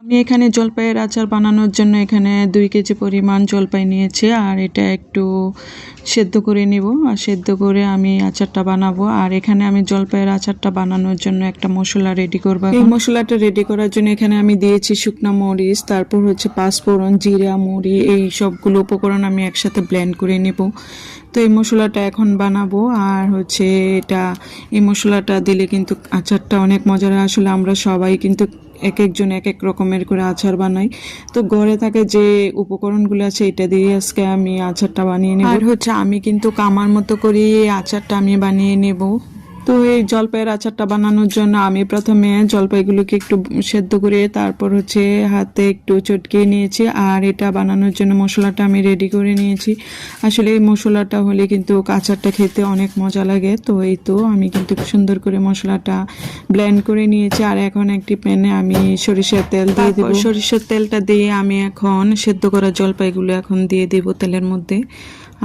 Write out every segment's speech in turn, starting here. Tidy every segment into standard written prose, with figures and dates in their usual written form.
আমি এখানে জলপাইয়ের আচার বানানোর জন্য এখানে 2 কেজি পরিমাণ জলপাই নিয়েছি আর এটা একটু সেদ্ধ করে নিব। আর সেদ্ধ করে আমি আচারটা বানাবো। আর এখানে আমি জলপাইয়ের আচারটা বানানোর জন্য একটা মশলা রেডি করব। এই মশলাটা রেডি করার জন্য এখানে আমি দিয়েছি শুকনো মরিচ, তারপর হচ্ছে পাঁচফোড়ন, জিরা, মৌরি, এই সবগুলো উপকরণ আমি একসাথে ব্লেন্ড করে নেব। তো এই মশলাটা এখন বানাবো। আর হচ্ছে এই মশলাটা দিলে কিন্তু আচারটা অনেক মজার হয়। আসলে আমরা সবাই কিন্তু এক একজন এক এক রকমের করে আচার বানাই। তো ঘরে থাকে যে উপকরণগুলো আছে এটা দিয়ে আজকে আমি আচারটা বানিয়ে নেব। আর হচ্ছে আমি কিন্তু আমার মতো করে এই আচারটা আমি বানিয়ে নেব। তো এই জলপাইয়ের আচারটা বানানোর জন্য আমি প্রথমে জলপাইগুলোকে একটু সেদ্ধ করে তারপর হচ্ছে হাতে একটু চটকিয়ে নিয়েছি। আর এটা বানানোর জন্য মশলাটা আমি রেডি করে নিয়েছি। আসলে এই মশলাটা হলে কিন্তু আচারটা খেতে অনেক মজা লাগে। তো এই তো আমি কিন্তু সুন্দর করে মশলাটা ব্লেন্ড করে নিয়েছি। আর এখন একটি প্যানে আমি সরিষার তেল দিয়ে দেব। সরিষার তেলটা দিয়ে আমি এখন সেদ্ধ করা জলপাইগুলো এখন দিয়ে দেব তেলের মধ্যে।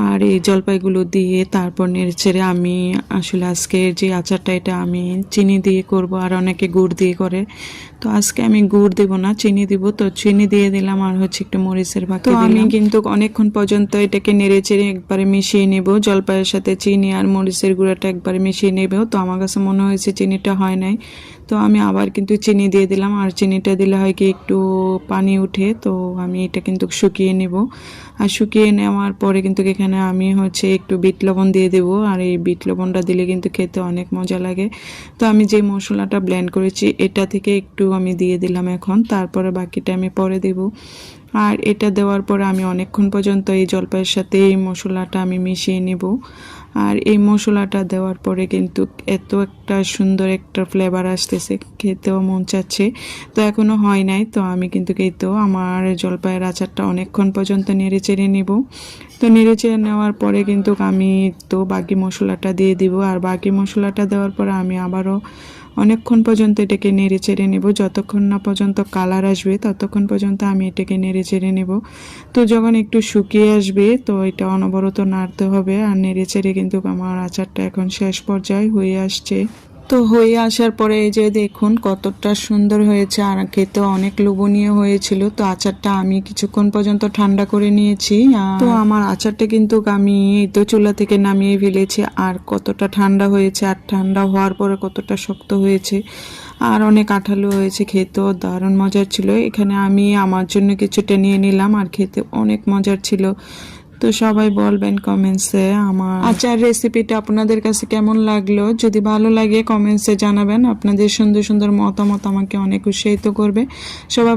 আর এই জলপাইগুলো দিয়ে তারপর নেড়েচেড়ে আমি আসলে আজকে যে আচারটা এটা আমি চিনি দিয়ে করব। আর অনেকে গুড় দিয়ে করে, তো আজকে আমি গুড় দেব না, চিনি দিব। তো চিনি দিয়ে দিলাম আর হচ্ছে একটু মরিচের বাকি দিলাম। আমি কিন্তু অনেকক্ষণ পর্যন্ত এটাকে নেড়েচেড়ে একবারে মিশিয়ে নেব। জলপাইয়ের সাথে চিনি আর মরিচের গুঁড়াটা একবারে মিশিয়ে নেব। তো আমার কাছে মনে হয়েছে চিনিটা হয় নাই, তো আমি আবার কিন্তু চিনি দিয়ে দিলাম। আর চিনিটা দিলে হয় কি একটু পানি উঠে, তো আমি এটা কিন্তু শুকিয়ে নেব। আর শুকিয়ে নেওয়ার পরে কিন্তু এখানে আমি হচ্ছে একটু বিট লবণ দিয়ে দেবো। আর এই বিট লবণটা দিলে কিন্তু খেতে অনেক মজা লাগে। তো আমি যে মশলাটা ব্লেন্ড করেছি এটা থেকে একটু আমি দিয়ে দিলাম এখন, তারপরে বাকিটা আমি পরে দেব। আর এটা দেওয়ার পরে আমি অনেকক্ষণ পর্যন্ত এই জলপাইয়ের সাথে এই মশলাটা আমি মিশিয়ে নেব। আর এই মশলাটা দেওয়ার পরে কিন্তু এত একটা সুন্দর একটা ফ্লেভার আসতেছে, খেতেও মন চাচ্ছে। তো এখনও হয় নাই, তো আমি কিন্তু খেতেও আমার জলপাইয়ের আচারটা অনেকক্ষণ পর্যন্ত নেড়ে চেড়ে নেব। তো নেড়ে চেড়ে নেওয়ার পরে কিন্তু আমি তো বাকি মশলাটা দিয়ে দিব। আর বাকি মশলাটা দেওয়ার পরে আমি আবারও অনেকক্ষণ পর্যন্ত এটাকে নেড়ে চেড়ে নেব। যতক্ষণ না পর্যন্ত কালার আসবে ততক্ষণ পর্যন্ত আমি এটাকে নেড়ে চেড়ে নেব। তো যখন একটু শুকিয়ে আসবে তো এটা অনবরত নাড়তে হবে। আর নেড়ে চেড়ে কিন্তু আমার আচারটা এখন শেষ পর্যায়ে হয়ে আসছে। তো হয়ে আসার পরে এই যে দেখুন কতটা সুন্দর হয়েছে আর খেতে অনেক লোভনীয় হয়েছিল। তো আচারটা আমি কিছুক্ষণ পর্যন্ত ঠান্ডা করে নিয়েছি। তো আমার আচারটা কিন্তু আমি এই তো চুলা থেকে নামিয়ে ফেলেছি। আর কতটা ঠান্ডা হয়েছে, আর ঠান্ডা হওয়ার পরে কতটা শক্ত হয়েছে আর অনেক আঠালো হয়েছে, খেতেও দারুণ মজার ছিল। এখানে আমি আমার জন্য কিছুটা নিয়ে নিলাম, আর খেতে অনেক মজার ছিল। তো সবাই বলবেন কমেন্টসে আমার আচার রেসিপিটা আপনাদের কাছে কেমন লাগলো। যদি ভালো লাগে কমেন্টসে জানাবেন। আপনাদের সুন্দর সুন্দর মতামত আমাকে অনেক উৎসাহিত করবে। সবাই